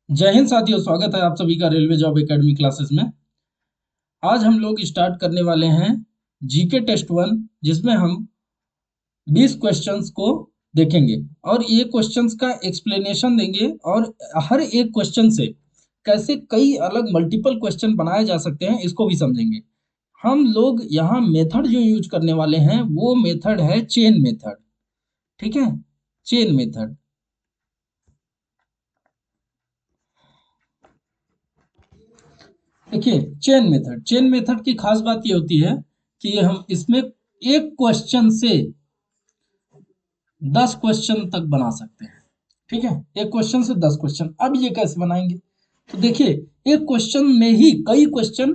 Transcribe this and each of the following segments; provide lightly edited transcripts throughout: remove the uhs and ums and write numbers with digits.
जय हिंद साथियों, स्वागत है आप सभी का रेलवे जॉब एकेडमी क्लासेस में। आज हम लोग स्टार्ट करने वाले हैं जीके टेस्ट वन, जिसमें हम 20 क्वेश्चंस को देखेंगे और ये क्वेश्चंस का एक्सप्लेनेशन देंगे और हर एक क्वेश्चन से कैसे कई अलग मल्टीपल क्वेश्चन बनाए जा सकते हैं इसको भी समझेंगे। हम लोग यहाँ मेथड जो यूज करने वाले हैं वो मेथड है चेन मेथड। ठीक है, चेन मेथड। देखिए, चेन मेथड की खास बात ये होती है कि हम इसमें एक क्वेश्चन से 10 क्वेश्चन तक बना सकते हैं। ठीक है, एक क्वेश्चन से 10 क्वेश्चन। अब ये कैसे बनाएंगे? तो देखिए, एक क्वेश्चन में ही कई क्वेश्चन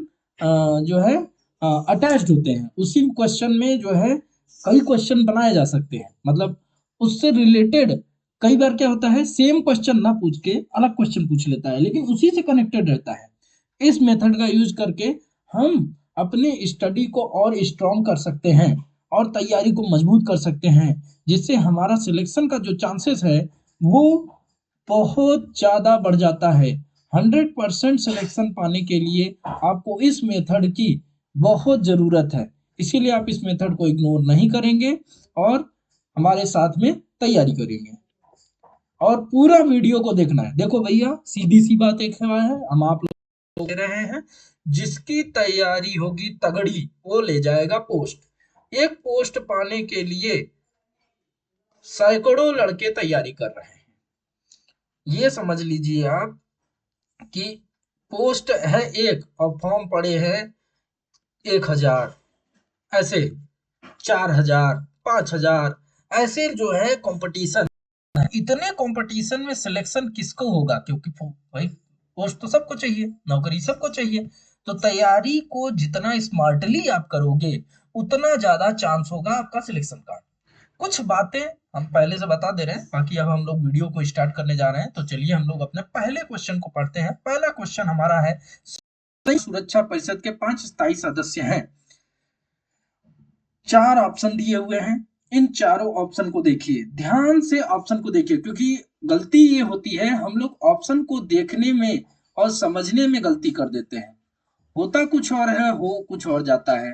जो है अटैच्ड होते हैं। उसी क्वेश्चन में जो है कई क्वेश्चन बनाए जा सकते हैं। मतलब उससे रिलेटेड कई बार क्या होता है, सेम क्वेश्चन ना पूछ के अलग क्वेश्चन पूछ लेता है, लेकिन उसी से कनेक्टेड रहता है। इस मेथड का यूज करके हम अपने स्टडी को और स्ट्रॉन्ग कर सकते हैं और तैयारी को मजबूत कर सकते हैं, जिससे हमारा सिलेक्शन का जो चांसेस है वो बहुत ज्यादा बढ़ जाता है। 100% सिलेक्शन पाने के लिए आपको इस मेथड की बहुत जरूरत है। इसीलिए आप इस मेथड को इग्नोर नहीं करेंगे और हमारे साथ में तैयारी करेंगे और पूरा वीडियो को देखना है। देखो भैया, सीधी सी बात एक है, हम आप लोग दे रहे हैं, जिसकी तैयारी होगी तगड़ी वो ले जाएगा पोस्ट। एक पोस्ट पाने के लिए सैकड़ों लड़के तैयारी कर रहे हैं। ये समझ लीजिए आप कि पोस्ट है एक और फॉर्म पड़े हैं 1,000, ऐसे 4,000, 5,000, ऐसे जो है कंपटीशन। इतने कंपटीशन में सिलेक्शन किसको होगा? क्योंकि भाई पोस्ट तो सबको चाहिए, नौकरी सबको चाहिए। तो तैयारी को जितना स्मार्टली आप करोगे उतना ज्यादा चांस होगा आपका सिलेक्शन का। कुछ बातें हम पहले से बता दे रहे हैं, बाकी अब हम लोग वीडियो को स्टार्ट करने जा रहे हैं। तो चलिए हम लोग अपने पहले क्वेश्चन को पढ़ते हैं। पहला क्वेश्चन हमारा है, सुरक्षा परिषद के 5 स्थायी सदस्य हैं। 4 ऑप्शन दिए हुए हैं। इन चारों ऑप्शन को देखिए, ध्यान से ऑप्शन को देखिए, क्योंकि गलती ये होती है हम लोग ऑप्शन को देखने में और समझने में गलती कर देते हैं। होता कुछ और है, हो कुछ और जाता है।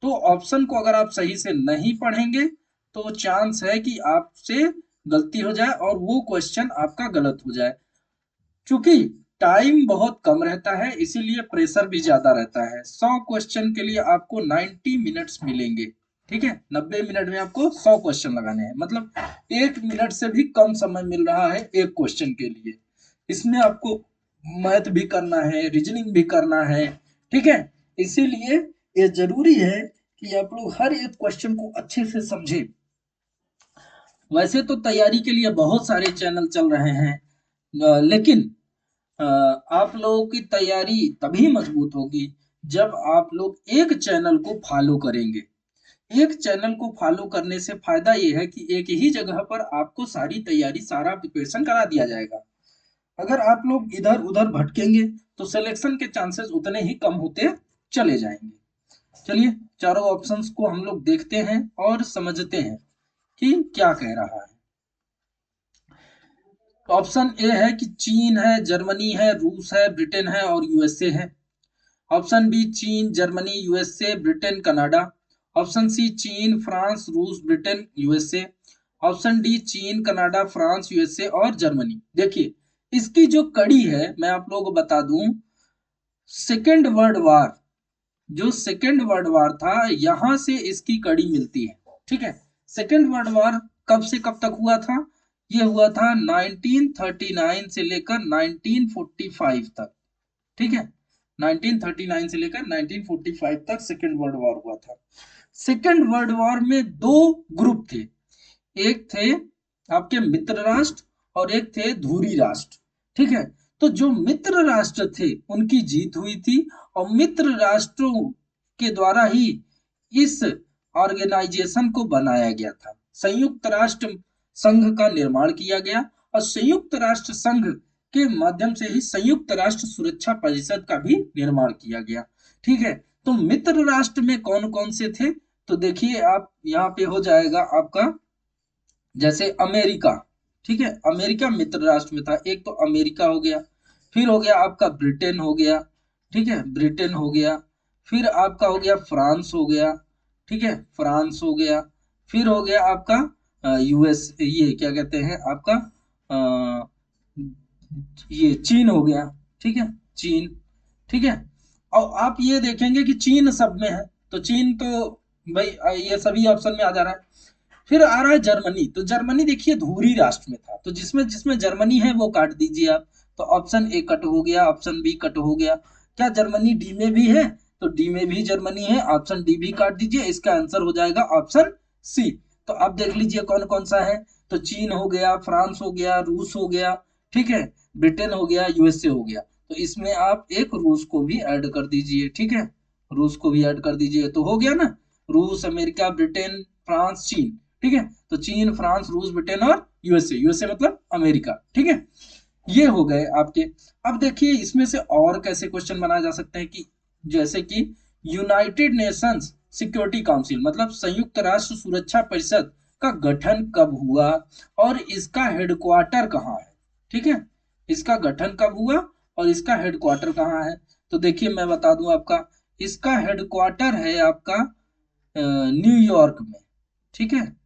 तो ऑप्शन को अगर आप सही से नहीं पढ़ेंगे तो चांस है कि आपसे गलती हो जाए और वो क्वेश्चन आपका गलत हो जाए। क्योंकि टाइम बहुत कम रहता है, इसीलिए प्रेशर भी ज्यादा रहता है। 100 क्वेश्चन के लिए आपको 90 मिनट्स मिलेंगे। ठीक है, 90 मिनट में आपको 100 क्वेश्चन लगाने हैं, मतलब 1 मिनट से भी कम समय मिल रहा है एक क्वेश्चन के लिए। इसमें आपको मैथ भी करना है, रीजनिंग भी करना है। ठीक है, इसीलिए ये जरूरी है कि आप लोग हर एक क्वेश्चन को अच्छे से समझें। वैसे तो तैयारी के लिए बहुत सारे चैनल चल रहे हैं, लेकिन आप लोगों की तैयारी तभी मजबूत होगी जब आप लोग एक चैनल को फॉलो करेंगे। एक चैनल को फॉलो करने से फायदा ये है कि एक ही जगह पर आपको सारी तैयारी, सारा प्रिपरेशन करा दिया जाएगा। अगर आप लोग इधर उधर भटकेंगे तो सिलेक्शन के चांसेस उतने ही कम होते चले जाएंगे। चलिए, चारों ऑप्शंस को हम लोग देखते हैं और समझते हैं कि क्या कह रहा है। ऑप्शन ए है कि चीन है, जर्मनी है, रूस है, ब्रिटेन है और यूएसए है। ऑप्शन बी चीन, Germany, USA, Britain, Canada. Option C चीन, फ्रांस, रूस, ब्रिटेन, यूएसए। ऑप्शन डी चीन, कनाडा, फ्रांस, यूएसए और जर्मनी। देखिए, इसकी जो कड़ी है मैं आप लोगों को बता दूं, सेकेंड वर्ल्ड वार, जो सेकेंड वर्ल्ड वार था यहां से इसकी कड़ी मिलती है। ठीक है, सेकेंड वर्ल्ड वार कब से कब तक हुआ था? ये हुआ था 1939 से लेकर 1945 तक। ठीक है, 1939 से लेकर 1945 तक सेकेंड वर्ल्ड वॉर हुआ था। सेकेंड वर्ल्ड वॉर में दो ग्रुप थे। एक थे आपके मित्र राष्ट्र और एक थे धुरी राष्ट्र। ठीक है, तो जो मित्र राष्ट्र थे उनकी जीत हुई थी और मित्र राष्ट्रों के द्वारा ही इस ऑर्गेनाइजेशन को बनाया गया था। संयुक्त राष्ट्र संघ का निर्माण किया गया और संयुक्त राष्ट्र संघ के माध्यम से ही संयुक्त राष्ट्र सुरक्षा परिषद का भी निर्माण किया गया। ठीक है, तो मित्र राष्ट्र में कौन कौन से थे? तो देखिए, आप यहाँ पे हो जाएगा आपका, जैसे अमेरिका। ठीक है, अमेरिका मित्र राष्ट्र में था। एक तो अमेरिका हो गया, फिर हो गया आपका ब्रिटेन हो गया, ठीक है, ब्रिटेन हो गया। फिर आपका हो गया फ्रांस हो गया, ठीक है, फ्रांस हो गया। फिर हो गया आपका यूएस, ये क्या कहते हैं आपका अ, ये चीन हो गया, ठीक है, चीन, ठीक है। और आप ये देखेंगे कि चीन सब में है, तो चीन तो भाई ये सभी ऑप्शन में आ जा रहा है। फिर आ रहा है जर्मनी, तो जर्मनी देखिए धूरी राष्ट्र में था, तो जिसमें जिसमें जर्मनी है वो काट दीजिए आप। तो ऑप्शन ए कट हो गया, ऑप्शन बी कट हो गया। क्या जर्मनी डी में भी है? तो डी में भी जर्मनी है, ऑप्शन डी भी काट दीजिए, इसका आंसर हो जाएगा ऑप्शन सी। तो अब देख लीजिए कौन कौन सा है। तो चीन हो गया, फ्रांस हो गया, रूस हो गया, ठीक है, ब्रिटेन हो गया, यूएसए हो गया। तो इसमें आप एक रूस को भी ऐड कर दीजिए, ठीक है, रूस को भी ऐड कर दीजिए, तो हो गया ना, रूस, अमेरिका, ब्रिटेन, फ्रांस, चीन, ठीक है। तो चीन, फ्रांस, रूस, ब्रिटेन और यूएसए, यूएसए मतलब अमेरिका, ठीक है। ये हो गए आपके। अब देखिए इसमें से और कैसे क्वेश्चन बनाए जा सकते हैं कि जैसे कि यूनाइटेड नेशंस सिक्योरिटी काउंसिल मतलब संयुक्त राष्ट्र सुरक्षा परिषद का गठन कब हुआ और इसका हेडक्वार्टर कहाँ है, ठीक है, इसका गठन कब हुआ और इसका हेडक्वार्टर कहाँ है। तो देखिए मैं बता दूं आपका, इसका हेडक्वार्टर है आपका न्यूयॉर्क में, ठीक है,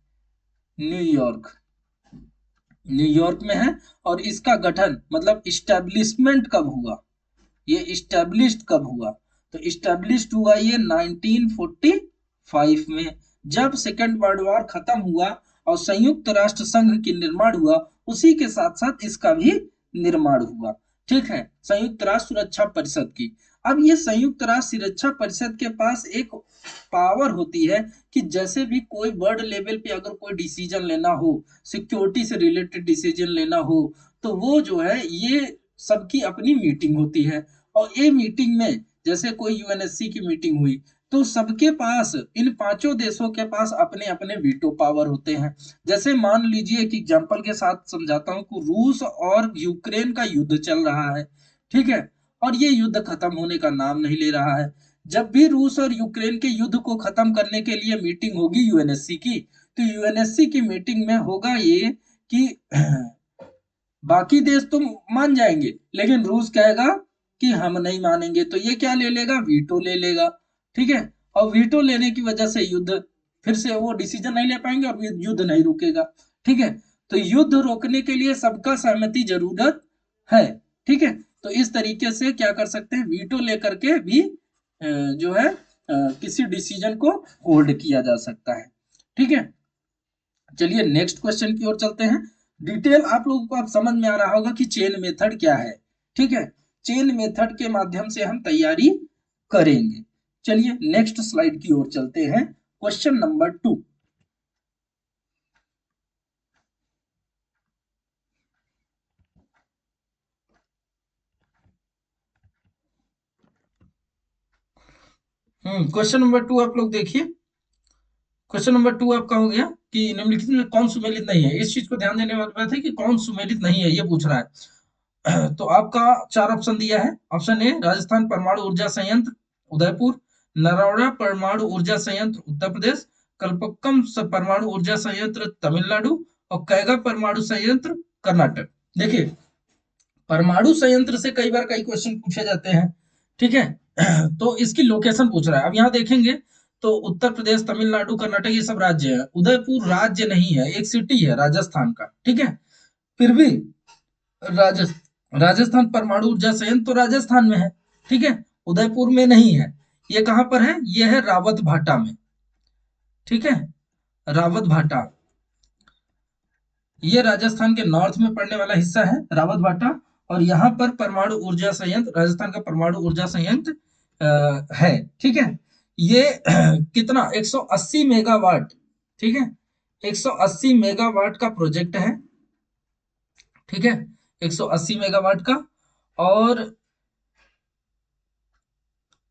न्यूयॉर्क, न्यूयॉर्क में है। और इसका गठन मतलब इस्टेब्लिशमेंट कब हुआ, ये इस्टेब्लिश्ड कब हुआ, तो इस्टेब्लिश्ड हुआ ये 1945 में, जब सेकेंड वर्ल्ड वॉर खत्म हुआ और संयुक्त राष्ट्र संघ की निर्माण हुआ, उसी के साथ साथ इसका भी निर्माण हुआ, ठीक है, संयुक्त राष्ट्र सुरक्षा परिषद की। अब ये संयुक्त राष्ट्र सुरक्षा परिषद के पास एक पावर होती है कि जैसे भी कोई वर्ल्ड लेवल पे अगर कोई डिसीजन लेना हो, सिक्योरिटी से रिलेटेड डिसीजन लेना हो, तो वो जो है ये सबकी अपनी मीटिंग होती है। और ये मीटिंग में जैसे कोई यूएनएससी की मीटिंग हुई, तो सबके पास, इन पांचों देशों के पास अपने अपने वीटो पावर होते हैं। जैसे मान लीजिए कि एग्जांपल के साथ समझाता हूं कि रूस और यूक्रेन का युद्ध चल रहा है, ठीक है, और ये युद्ध खत्म होने का नाम नहीं ले रहा है। जब भी रूस और यूक्रेन के युद्ध को खत्म करने के लिए मीटिंग होगी यूएनएससी की, तो यूएनएससी की मीटिंग में होगा ये कि बाकी देश तो मान जाएंगे, लेकिन रूस कहेगा कि हम नहीं मानेंगे, तो ये क्या ले लेगा, वीटो ले लेगा, ठीक है। और वीटो लेने की वजह से युद्ध फिर से वो डिसीजन नहीं ले पाएंगे और युद्ध नहीं रुकेगा, ठीक है। तो युद्ध रोकने के लिए सबका सहमति जरूरत है, ठीक है। तो इस तरीके से क्या कर सकते हैं, वीटो लेकर के भी जो है किसी डिसीजन को होल्ड किया जा सकता है, ठीक है। चलिए नेक्स्ट क्वेश्चन की ओर चलते हैं। डिटेल आप लोगों को अब समझ में आ रहा होगा कि चेन मेथड क्या है, ठीक है, चेन मेथड के माध्यम से हम तैयारी करेंगे। चलिए नेक्स्ट स्लाइड की ओर चलते हैं, क्वेश्चन नंबर 2। क्वेश्चन नंबर 2 आप लोग देखिए। क्वेश्चन नंबर 2 आपका हो गया कि निम्नलिखित में कौन सुमेलित नहीं है। इस चीज को ध्यान देने वाली बात है कि कौन सुमेलित नहीं है, ये पूछ रहा है। तो आपका 4 ऑप्शन दिया है। ऑप्शन ए राजस्थान परमाणु ऊर्जा संयंत्र उदयपुर, नरौरा परमाणु ऊर्जा संयंत्र उत्तर प्रदेश, कल्पक्कम परमाणु ऊर्जा संयंत्र तमिलनाडु और कैगा परमाणु संयंत्र कर्नाटक। देखिए परमाणु संयंत्र से कई बार कई क्वेश्चन पूछे जाते हैं, ठीक है। तो इसकी लोकेशन पूछ रहा है। अब यहाँ देखेंगे तो उत्तर प्रदेश, तमिलनाडु, कर्नाटक ये सब राज्य है। उदयपुर राज्य नहीं है, एक सिटी है राजस्थान का, ठीक है। फिर भी राजस्थान परमाणु ऊर्जा संयंत्र तो राजस्थान में है, ठीक है, उदयपुर में नहीं है। ये कहां पर है, ये है रावत भाटा में, ठीक है, रावत भाटा, ये राजस्थान के नॉर्थ में पड़ने वाला हिस्सा है रावत भाटा। और यहाँ पर परमाणु ऊर्जा संयंत्र, राजस्थान का परमाणु ऊर्जा संयंत्र है, ठीक है। ये कितना 180 मेगावाट, ठीक है, 180 मेगावाट का प्रोजेक्ट है, ठीक है, 180 मेगावाट का। और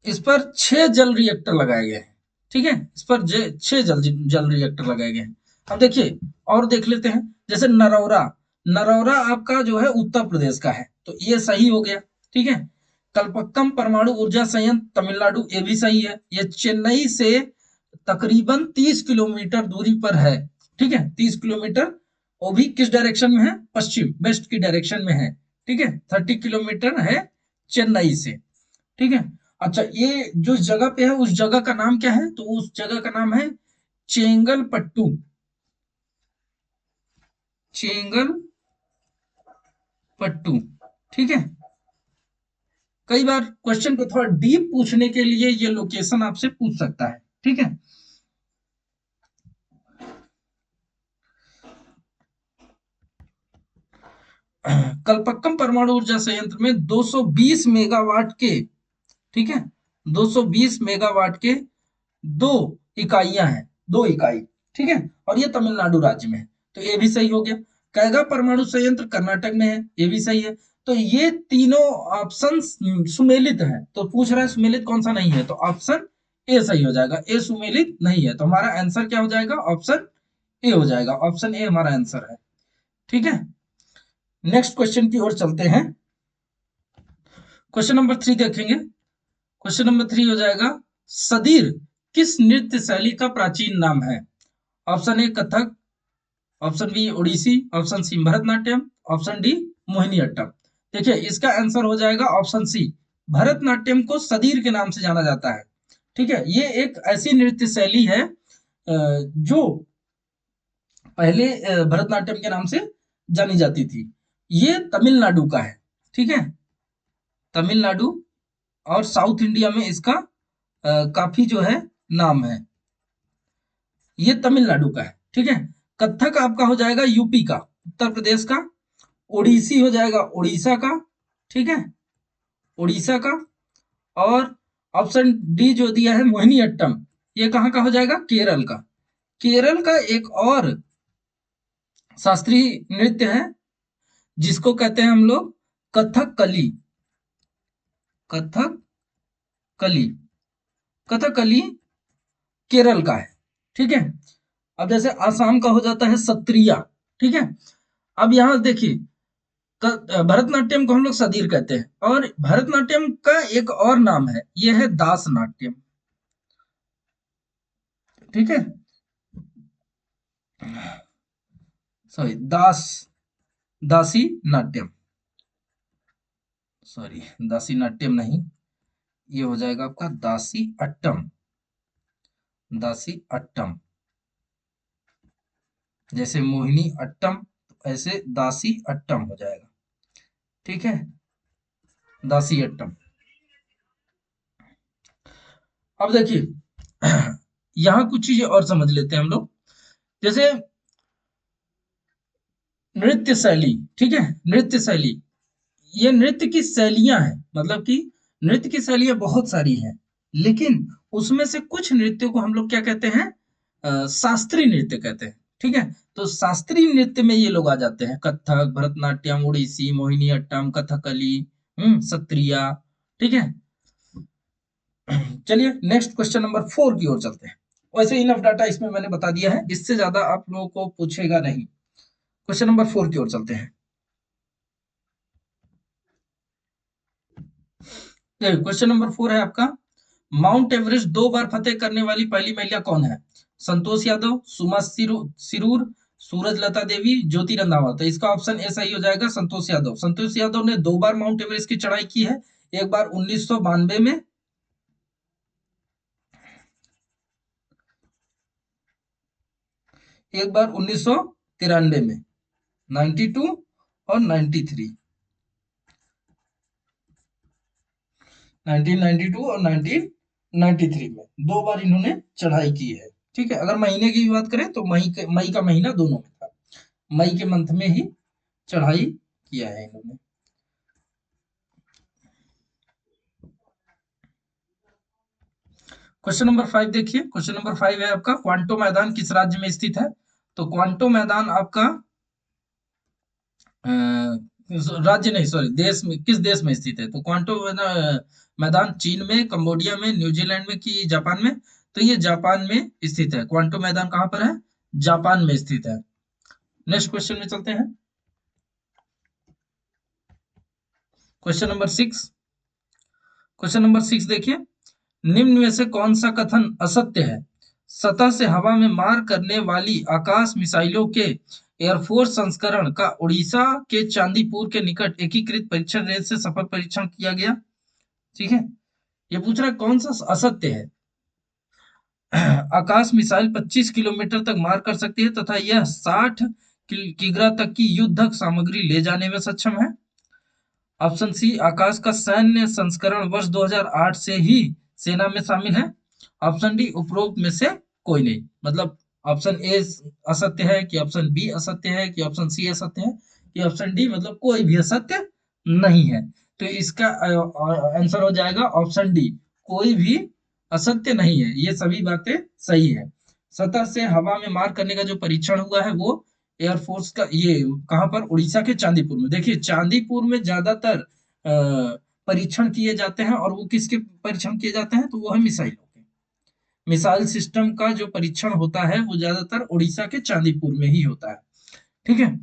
इस पर 6 जल रिएक्टर लगाए गए हैं, ठीक है, इस पर 6 जल रिएक्टर लगाए गए हैं। अब देखिए और देख लेते हैं, जैसे नरौरा, नरौरा आपका जो है उत्तर प्रदेश का है, तो ये सही हो गया, ठीक है। कल्पक्कम परमाणु ऊर्जा संयंत्र तमिलनाडु, ये भी सही है, ये चेन्नई से तकरीबन 30 किलोमीटर दूरी पर है, ठीक है, 30 किलोमीटर। वो भी किस डायरेक्शन में है, पश्चिम वेस्ट की डायरेक्शन में है, ठीक है, 30 किलोमीटर है चेन्नई से। ठीक है। अच्छा, ये जो जगह पे है उस जगह का नाम क्या है? तो उस जगह का नाम है चेंगलपट्टू। चेंगलपट्टू। ठीक है। कई बार क्वेश्चन को थोड़ा डीप पूछने के लिए ये लोकेशन आपसे पूछ सकता है। ठीक है। कलपक्कम परमाणु ऊर्जा संयंत्र में 220 मेगावाट के, ठीक है, 220 मेगावाट के दो इकाइयां हैं, दो इकाई। ठीक है। और ये तमिलनाडु राज्य में है, तो ये भी सही हो गया। कैगा परमाणु संयंत्र कर्नाटक में है, ये भी सही है। तो ये तीनों ऑप्शन सुमेलित है, तो पूछ रहा है सुमेलित कौन सा नहीं है, तो ऑप्शन ए सही हो जाएगा। ए सुमेलित नहीं है, तो हमारा आंसर क्या हो जाएगा? ऑप्शन ए हो जाएगा। ऑप्शन ए हमारा आंसर है। ठीक है। नेक्स्ट क्वेश्चन की ओर चलते हैं। क्वेश्चन नंबर 3 देखेंगे। क्वेश्चन नंबर 3 हो जाएगा, सदीर किस नृत्य शैली का प्राचीन नाम है? Option A Kathak, option B Odissi, option C Bharatanatyam, option D Mohiniyattam. देखिए, इसका आंसर हो जाएगा ऑप्शन सी, भरतनाट्यम को सदीर के नाम से जाना जाता है। ठीक है। ये एक ऐसी नृत्य शैली है जो पहले भरतनाट्यम के नाम से जानी जाती थी। ये तमिलनाडु का है। ठीक है। तमिलनाडु और साउथ इंडिया में इसका काफी जो है नाम है। ये तमिलनाडु का है। ठीक है। कथक आपका हो जाएगा यूपी का, उत्तर प्रदेश का। ओडिसी हो जाएगा उड़ीसा का। ठीक है, उड़ीसा का। और ऑप्शन डी जो दिया है मोहिनीअट्टम, ये कहाँ का हो जाएगा? केरल का। केरल का एक और शास्त्रीय नृत्य है जिसको कहते हैं हम लोग कथकली। कथकली, कथकली केरल का है। ठीक है। अब जैसे आसाम का हो जाता है सत्रिया। ठीक है। अब यहां देखिए, भरतनाट्यम को हम लोग सदीर कहते हैं, और भरतनाट्यम का एक और नाम है, यह है दास नाट्यम। ठीक है, सॉरी, दासी नाट्यम। सॉरी, दासी नाट्यम नहीं, ये हो जाएगा आपका दासी अट्टम। दासी अट्टम, जैसे मोहिनी अट्टम ऐसे दासी अट्टम हो जाएगा। ठीक है, दासी अट्टम। अब देखिए, यहाँ कुछ चीजें और समझ लेते हैं हम लोग। जैसे नृत्य शैली, ठीक है, नृत्य शैली, ये नृत्य की शैलियां हैं, मतलब कि नृत्य की शैलियां बहुत सारी हैं, लेकिन उसमें से कुछ नृत्यों को हम लोग क्या कहते हैं? शास्त्रीय नृत्य कहते हैं। ठीक है। तो शास्त्रीय नृत्य में ये लोग आ जाते हैं, कथक, भरतनाट्यम, ओडिसी, मोहिनीअट्टम, कथकली, सत्रिया। ठीक है। चलिए नेक्स्ट क्वेश्चन नंबर 4 की ओर चलते हैं। वैसे इनफ डाटा इसमें मैंने बता दिया है, इससे ज्यादा आप लोगों को पूछेगा नहीं। क्वेश्चन नंबर 4 की ओर चलते हैं। क्वेश्चन नंबर 4 है आपका, माउंट एवरेस्ट 2 बार फतेह करने वाली पहली महिला कौन है? संतोष यादव, सुमा सिरूर, सूरज लता देवी, ज्योति रंधावा। तो इसका ऑप्शन ए सही हो जाएगा, संतोष यादव। संतोष यादव ने 2 बार माउंट एवरेस्ट की चढ़ाई की है। एक बार 1992 में, एक बार 1993 में, 92 और 93, 1992 और 1993 में 2 बार इन्होंने चढ़ाई की है। ठीक है। अगर महीने की बात करें तो मई का महीना दोनों में था, मई के मंथ में ही चढ़ाई किया है इन्होंने। क्वेश्चन नंबर 5 देखिए। क्वेश्चन नंबर 5 है आपका, क्वांटो मैदान किस राज्य में स्थित है? तो क्वांटो मैदान आपका राज्य नहीं, सॉरी, देश में, किस देश में स्थित है? तो क्वांटो मैदान चीन में, कंबोडिया में, न्यूजीलैंड में कि जापान में? तो ये जापान में स्थित है। क्वांटो मैदान कहाँ पर है? जापान में स्थित है। नेक्स्ट क्वेश्चन में चलते हैं। Question number 6। क्वेश्चन नंबर 6 देखिए, निम्न में से कौन सा कथन असत्य है? सतह से हवा में मार करने वाली आकाश मिसाइलों के एयरफोर्स संस्करण का उड़ीसा के चांदीपुर के निकट एकीकृत परीक्षण रेंज से सफल परीक्षण किया गया। ठीक है, ये पूछ रहा है कौन सा असत्य है। आकाश मिसाइल 25 किलोमीटर तक मार कर सकती है तथा यह 60 किग्रा तक की युद्धक सामग्री ले जाने में सक्षम है। ऑप्शन सी, आकाश का सैन्य संस्करण वर्ष 2008 से ही सेना में शामिल है। ऑप्शन डी, उपरोक्त में से कोई नहीं। मतलब ऑप्शन ए असत्य है कि ऑप्शन बी असत्य है कि ऑप्शन सी असत्य है कि ऑप्शन डी मतलब कोई भी असत्य नहीं है। तो इसका आंसर हो जाएगा ऑप्शन डी, कोई भी असत्य नहीं है, ये सभी बातें सही है। सतह से हवा में मार करने का जो परीक्षण हुआ है वो एयरफोर्स का, ये कहां पर, उड़ीसा के चांदीपुर में। देखिए चांदीपुर में ज्यादातर परीक्षण किए जाते हैं, और वो किसके परीक्षण किए जाते हैं, तो वो है मिसाइलों के। मिसाइल सिस्टम का जो परीक्षण होता है वो ज्यादातर उड़ीसा के चांदीपुर में ही होता है। ठीक है,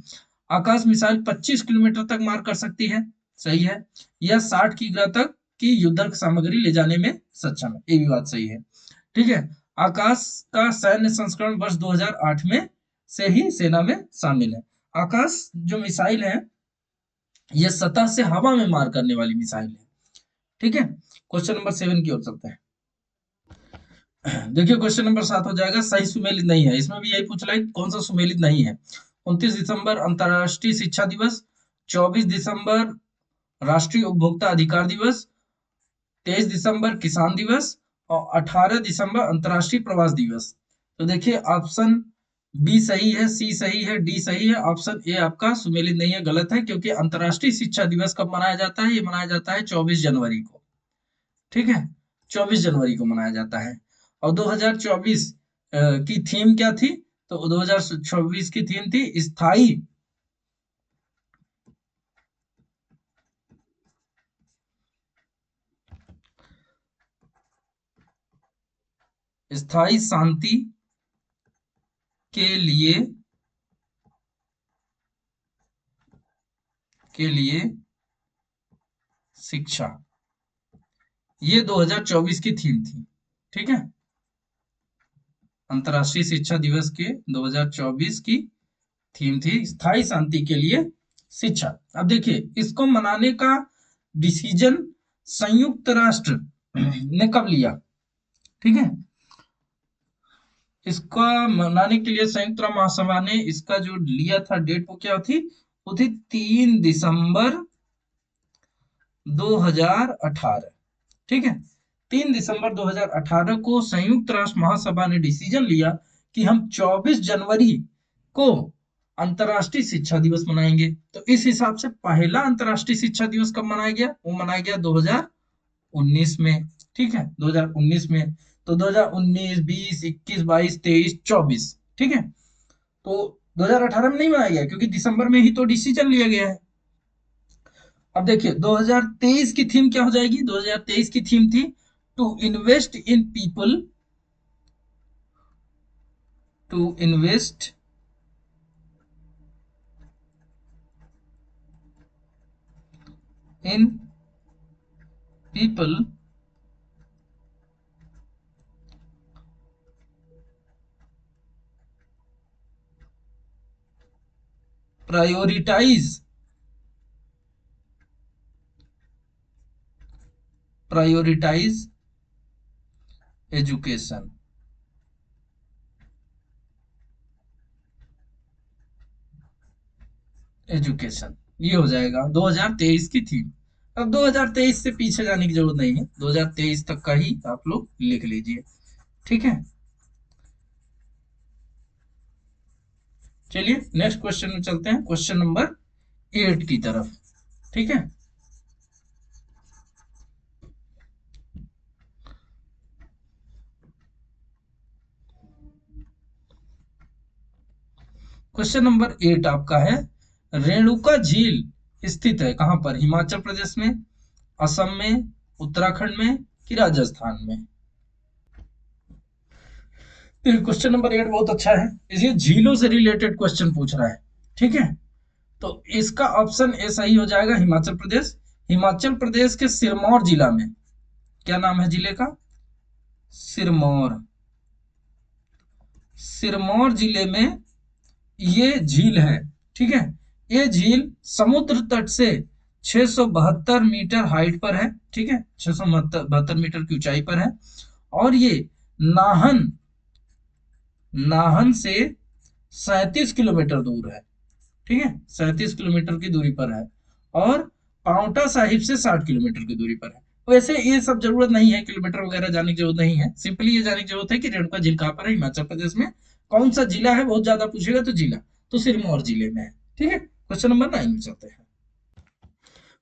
आकाश मिसाइल 25 किलोमीटर तक मार कर सकती है, सही है। यह 60 किग्रा तक की युद्धक सामग्री ले जाने में सक्षम है, ये भी बात सही है। ठीक है, आकाश का सैन्य संस्करण वर्ष 2008 में से ही सेना में शामिल है। आकाश जो मिसाइल है ये सतह से हवा में मार करने वाली मिसाइल है। ठीक है, क्वेश्चन नंबर 7 की ओर चलते हैं। देखिए क्वेश्चन नंबर 7 हो जाएगा, सही सुमेलित नहीं है। इसमें भी यही पूछ रहा है कौन सा सुमेलित नहीं है। 29 दिसंबर अंतर्राष्ट्रीय शिक्षा दिवस, 24 दिसंबर राष्ट्रीय उपभोक्ता अधिकार दिवस, 23 दिसंबर किसान दिवस, और 18 दिसंबर अंतर्राष्ट्रीय प्रवास दिवस। तो देखिए ऑप्शन बी सही है, सी सही है, डी सही है। ऑप्शन ए आपका सुमेलित नहीं है, गलत है, क्योंकि अंतर्राष्ट्रीय शिक्षा दिवस कब मनाया जाता है, ये मनाया जाता है 24 जनवरी को। ठीक है, 24 जनवरी को मनाया जाता है। और 2024 की थीम क्या थी, तो 2024 की थीम थी स्थायी स्थायी शांति के लिए शिक्षा, ये 2024 की थीम थी। ठीक है, अंतर्राष्ट्रीय शिक्षा दिवस के 2024 की थीम थी स्थायी शांति के लिए शिक्षा। अब देखिए इसको मनाने का डिसीजन संयुक्त राष्ट्र ने कब लिया। ठीक है, इसका मनाने के लिए संयुक्त राष्ट्र महासभा ने इसका जो लिया था डेट, वो क्या थी, वो थी 3 दिसंबर 2018। ठीक है, 3 दिसंबर 2018 को संयुक्त राष्ट्र महासभा ने डिसीजन लिया कि हम 24 जनवरी को अंतर्राष्ट्रीय शिक्षा दिवस मनाएंगे। तो इस हिसाब से पहला अंतर्राष्ट्रीय शिक्षा दिवस कब मनाया गया, वो मनाया गया 2019 में। ठीक है, 2019 में। तो 2019, 20, 21, 22, 23, 24, ठीक है, तो 2018 में नहीं मनाया गया क्योंकि दिसंबर में ही तो डिसीजन लिया गया है। अब देखिए 2023 की थीम क्या हो जाएगी, 2023 की थीम थी to invest in people, to invest in people prioritise prioritise education. Education ये हो जाएगा 2023 की थीम। अब 2023 से पीछे जाने की जरूरत नहीं है, 2023 तक का ही आप लोग लिख लीजिए। ठीक है, चलिए नेक्स्ट क्वेश्चन में चलते हैं, क्वेश्चन नंबर 8 की तरफ। ठीक है, क्वेश्चन नंबर 8 आपका है, रेणुका झील स्थित है कहां पर, हिमाचल प्रदेश में, असम में, उत्तराखंड में कि राजस्थान में। क्वेश्चन नंबर 8 बहुत अच्छा है, इसलिए झीलों से रिलेटेड क्वेश्चन पूछ रहा है। ठीक है, तो इसका ऑप्शन ए सही हो जाएगा, हिमाचल प्रदेश। हिमाचल प्रदेश के सिरमौर जिला में, क्या नाम है जिले का, सिरमौर। सिरमौर जिले में ये झील है, ठीक है। ये झील समुद्र तट से 672 मीटर हाइट पर है, ठीक है, 672 मीटर की ऊंचाई पर है। और ये नाहन नाहन से 37 किलोमीटर दूर है, ठीक है, 37 किलोमीटर की दूरी पर है। और पांवटा साहिब से 60 किलोमीटर की दूरी पर है। वैसे ये सब जरूरत नहीं है, किलोमीटर वगैरह जाने की जरूरत नहीं है, सिंपली ये जाने की जरूरत है कि रेणुका झील कहाँ पर है, हिमाचल प्रदेश में। कौन सा जिला है, बहुत ज्यादा पूछेगा तो जिला, तो सिरमौर जिले में है, ठीक है। क्वेश्चन नंबर 9 में चलते हैं।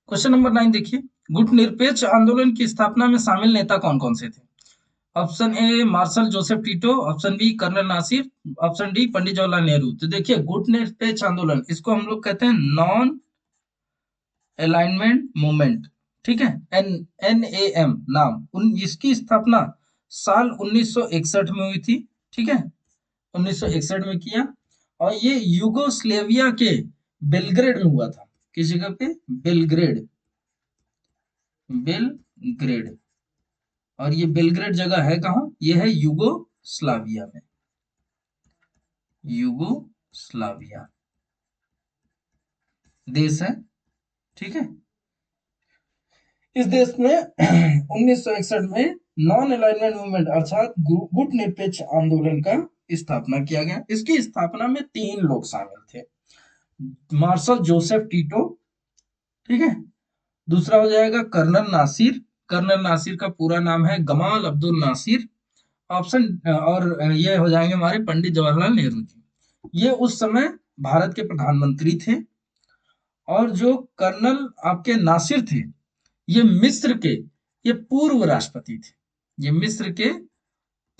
क्वेश्चन नंबर 9 देखिए, गुट निरपेक्ष आंदोलन की स्थापना में शामिल नेता कौन कौन से थे? Option A marshal Joseph Tito, option B colonel Nasser, option D Pandit Jawaharlal Nehru. तो देखिए, गुट निरपेक्ष आंदोलन, इसको हम लोग कहते हैं नॉन अलाइनमेंट मूवमेंट, ठीक है, NAM नाम। इसकी स्थापना साल 1961 में हुई थी, ठीक है, 1961 में किया। और ये यूगोस्लेविया के बेलग्रेड में हुआ था। किस जगह पे? Belgrade, Belgrade. और ये बेलग्रेड जगह है कहाँ? ये है यूगोस्लाविया में, यूगोस्लाविया देश है, ठीक है। इस देश में 1961 में नॉन अलाइनमेंट मूवमेंट अर्थात गुट निरपेक्ष आंदोलन का स्थापना किया गया। इसकी स्थापना में 3 लोग शामिल थे। मार्शल जोसेफ टीटो, ठीक है, दूसरा हो जाएगा कर्नल नासिर। कर्नल नासिर का पूरा नाम है गमाल अब्दुल नासिर। ऑप्शन और ये हो जाएंगे हमारे पंडित जवाहरलाल नेहरू जी। ये उस समय भारत के प्रधानमंत्री थे। और जो कर्नल आपके नासिर थे, ये मिस्र के, ये पूर्व राष्ट्रपति थे। ये मिस्र के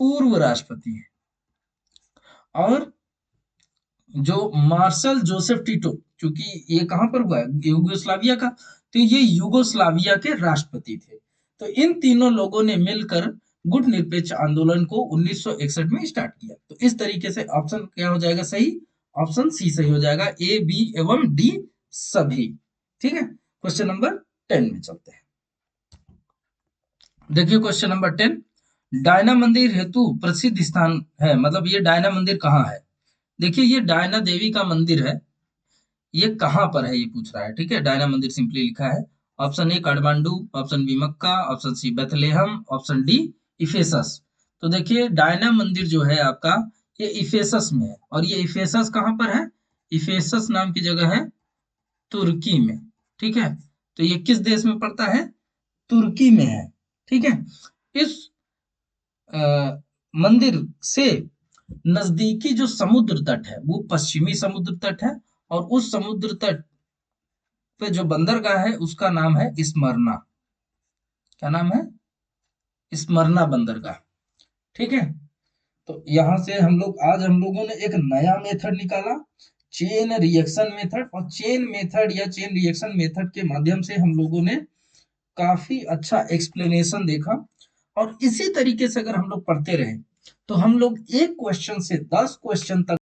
पूर्व राष्ट्रपति हैं। और जो मार्शल जोसेफ टीटो, क्योंकि ये कहां पर हुआ है? यूगोस्लाविया का, तो ये यूगोस्लाविया के राष्ट्रपति थे। तो इन तीनों लोगों ने मिलकर गुट निरपेक्ष आंदोलन को 1961 में स्टार्ट किया। तो इस तरीके से ऑप्शन क्या हो जाएगा सही? ऑप्शन सी सही हो जाएगा, ए बी एवं डी सभी, ठीक है। क्वेश्चन नंबर 10 में चलते हैं। देखिए क्वेश्चन नंबर 10, डायना मंदिर हेतु प्रसिद्ध स्थान है, मतलब ये डायना मंदिर कहाँ है? देखिए, ये डायना देवी का मंदिर है। ये कहाँ पर है ये पूछ रहा है, ठीक है। डायना मंदिर सिंपली लिखा है। Option A Kathmandu, option B Mecca, option C Bethlehem, option D Ephesus. तो देखिए, डायना मंदिर जो है आपका, ये इफेसस में है। और ये इफेसस कहाँ पर है? इफेसस नाम की जगह है तुर्की में, ठीक है। तो ये किस देश में पड़ता है? तुर्की में है, ठीक है। इस मंदिर से नजदीकी जो समुद्र तट है वो पश्चिमी समुद्र तट है। और उस समुद्र तट पे जो बंदरगाह है उसका नाम है स्मरना। क्या नाम है? स्मरना बंदरगाह, ठीक है। तो यहां से हम लोगों ने एक नया मेथड निकाला, चेन रिएक्शन मेथड। और चेन मेथड या चेन रिएक्शन मेथड के माध्यम से हम लोगों ने काफी अच्छा एक्सप्लेनेशन देखा। और इसी तरीके से अगर हम लोग पढ़ते रहे तो हम लोग एक क्वेश्चन से 10 क्वेश्चन तक